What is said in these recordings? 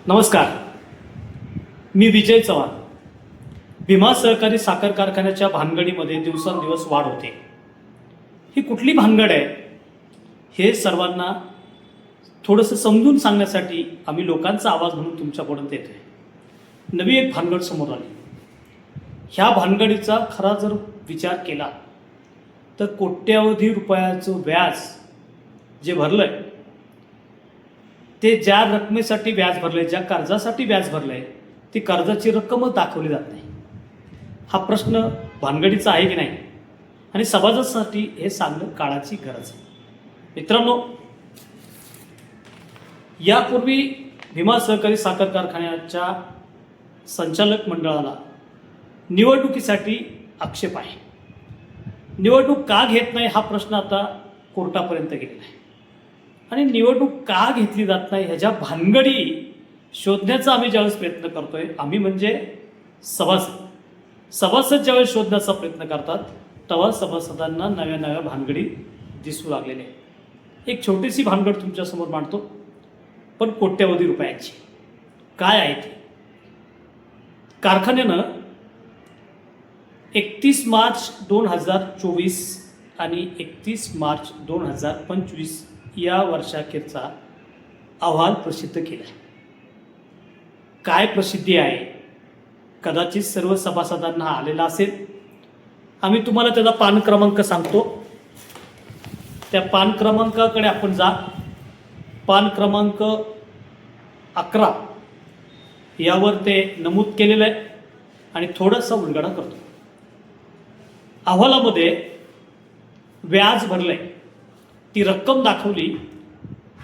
नमस्कार, मी विजय चव्हाण. भीमा सहकारी साखर कारखान्याच्या भानगडीमध्ये दिवसेंदिवस वाढ होते. ही कुठली भानगड आहे हे सर्वांना थोडंसं समजून सांगण्यासाठी आम्ही लोकांचा आवाज म्हणून तुमच्यापर्यंत येतोय. नवी एक भानगड समोर आली. ह्या भानगडीचा खरा जर विचार केला तर कोट्यावधी रुपयाचं व्याज जे भरलंय ते ज्या रकमेसाठी व्याज भरले, ज्या कर्जासाठी व्याज भरले, ती कर्जाची रक्कमच दाखवली जात नाही. हा प्रश्न भानगडीचा आहे की नाही आणि समाजासाठी हे सांगणं काळाची गरज आहे. मित्रांनो, यापूर्वी भीमा सहकारी साखर कारखान्याच्या संचालक मंडळाला निवडणुकीसाठी आक्षेप आहे. निवडणूक का घेत नाही हा प्रश्न आता कोर्टापर्यंत गेलेला आहे आणि निवडणूक का घेतली जात नाही ह्याच्या भानगडी शोधण्याचा आम्ही ज्यावेळेस प्रयत्न करतोय, आम्ही म्हणजे सभासद ज्यावेळेस शोधण्याचा प्रयत्न करतात तेव्हा सभासदांना नव्या नव्या भानगडी दिसू लागलेल्या आहे. एक छोटीशी भानगड तुमच्यासमोर मांडतो, पण कोट्यवधी रुपयांची. काय आहे ती? कारखान्यानं 31 मार्च 2024 आणि 31 मार्च 2025 या वर्षाखेरचा अहवाल प्रसिद्ध केला. काय प्रसिद्धी आहे कदाचित सर्व सभासदांना आलेला असेल. आम्ही तुम्हाला त्याचा पान क्रमांक सांगतो. त्या पान क्रमांकाकडे आपण जा. पान क्रमांक 11 यावर ते नमूद केलेलं आहे आणि थोडासा उलगडा करतो. अहवालामध्ये व्याज भरलंय, ती रक्कम दाखवली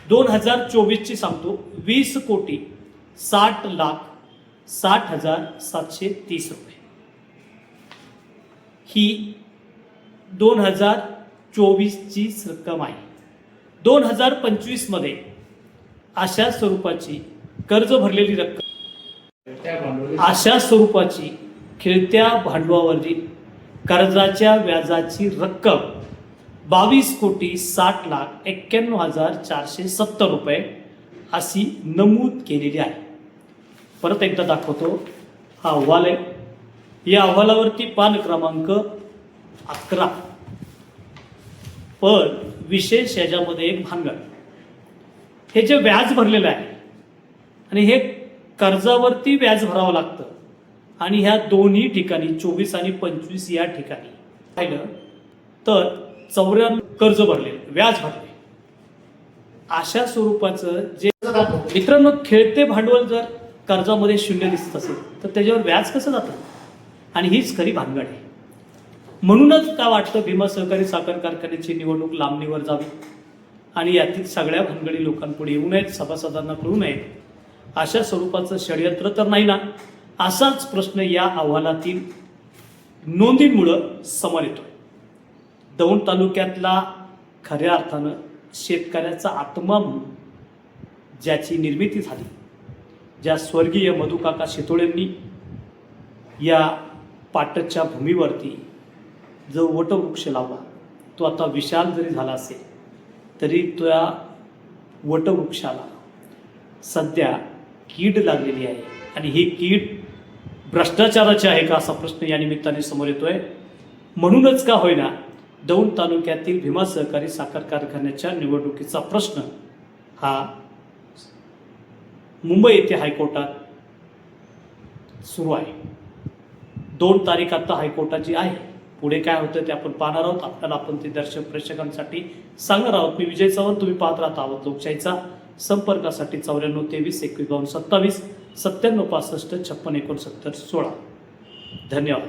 2024ची सांगतो 20,60,60,730 रुपये. ही 2024ची रक्कम आहे. 2025 मध्ये अशा स्वरूपाची कर्ज भरलेली रक्कम, अशा स्वरूपाची खेळत्या भांडवलावरील कर्जाच्या व्याजाची रक्कम 22,60,91,470 रुपये अशी नमूद केलेली आहे. परत एकदा दाखवतो. हा अहवाल आहे. या अहवालावरती पान क्रमांक 11. पण विशेष याच्यामध्ये एक भानगड, हे जे व्याज भरलेलं आहे आणि हे कर्जावरती व्याज भरावं लागतं आणि ह्या दोन्ही ठिकाणी 24 आणि 25 या ठिकाणी पाहिलं तर 94 कर्ज भरले, व्याज भरले. अशा स्वरूपाचं जे मित्रांनो, खेळते भांडवल जर कर्जामध्ये शून्य दिसत असेल तर त्याच्यावर व्याज कसं जातं? आणि हीच खरी भानगड आहे. म्हणूनच का वाटतं भीमा सहकारी साखर कारखान्याची निवडणूक लांबणीवर जावी आणि यातील सगळ्या भानगडी लोकांपुढे येऊ नयेत, सभासदांना कळू नयेत. अशा स्वरूपाचं षडयंत्र तर नाही ना, असाच प्रश्न या अहवालातील नोंदींमुळं समोर येतोय. दौंड तालुक्यातला खऱ्या अर्थानं शेतकऱ्याचा आत्मा म्हणून ज्याची निर्मिती झाली, ज्या स्वर्गीय मधुकाका शितोळेंनी या पाटच्या भूमीवरती जो वटवृक्ष लावला, तो आता विशाल जरी झाला असेल तरी त्या वटवृक्षाला सध्या कीड लागलेली आहे आणि ही कीड भ्रष्टाचाराची आहे का असा प्रश्न या निमित्ताने समोर येतोय. म्हणूनच का होईना दौंड तालुक्यातील भीमा सहकारी साखर कारखान्याच्या निवडणुकीचा प्रश्न हा मुंबई येथे हायकोर्टात सुरू आहे. 2 तारीख आता हायकोर्टाची आहे. पुढे काय होतं ते आपण पाहणार आहोत. आपल्याला आपण ते दर्शक प्रेक्षकांसाठी सांगणार आहोत. मी विजय चव्हाण, तुम्ही पाहत राहता आहोत लोकशाहीचा. संपर्कासाठी 94 23 21 22 27 97 65 56 69 16. धन्यवाद.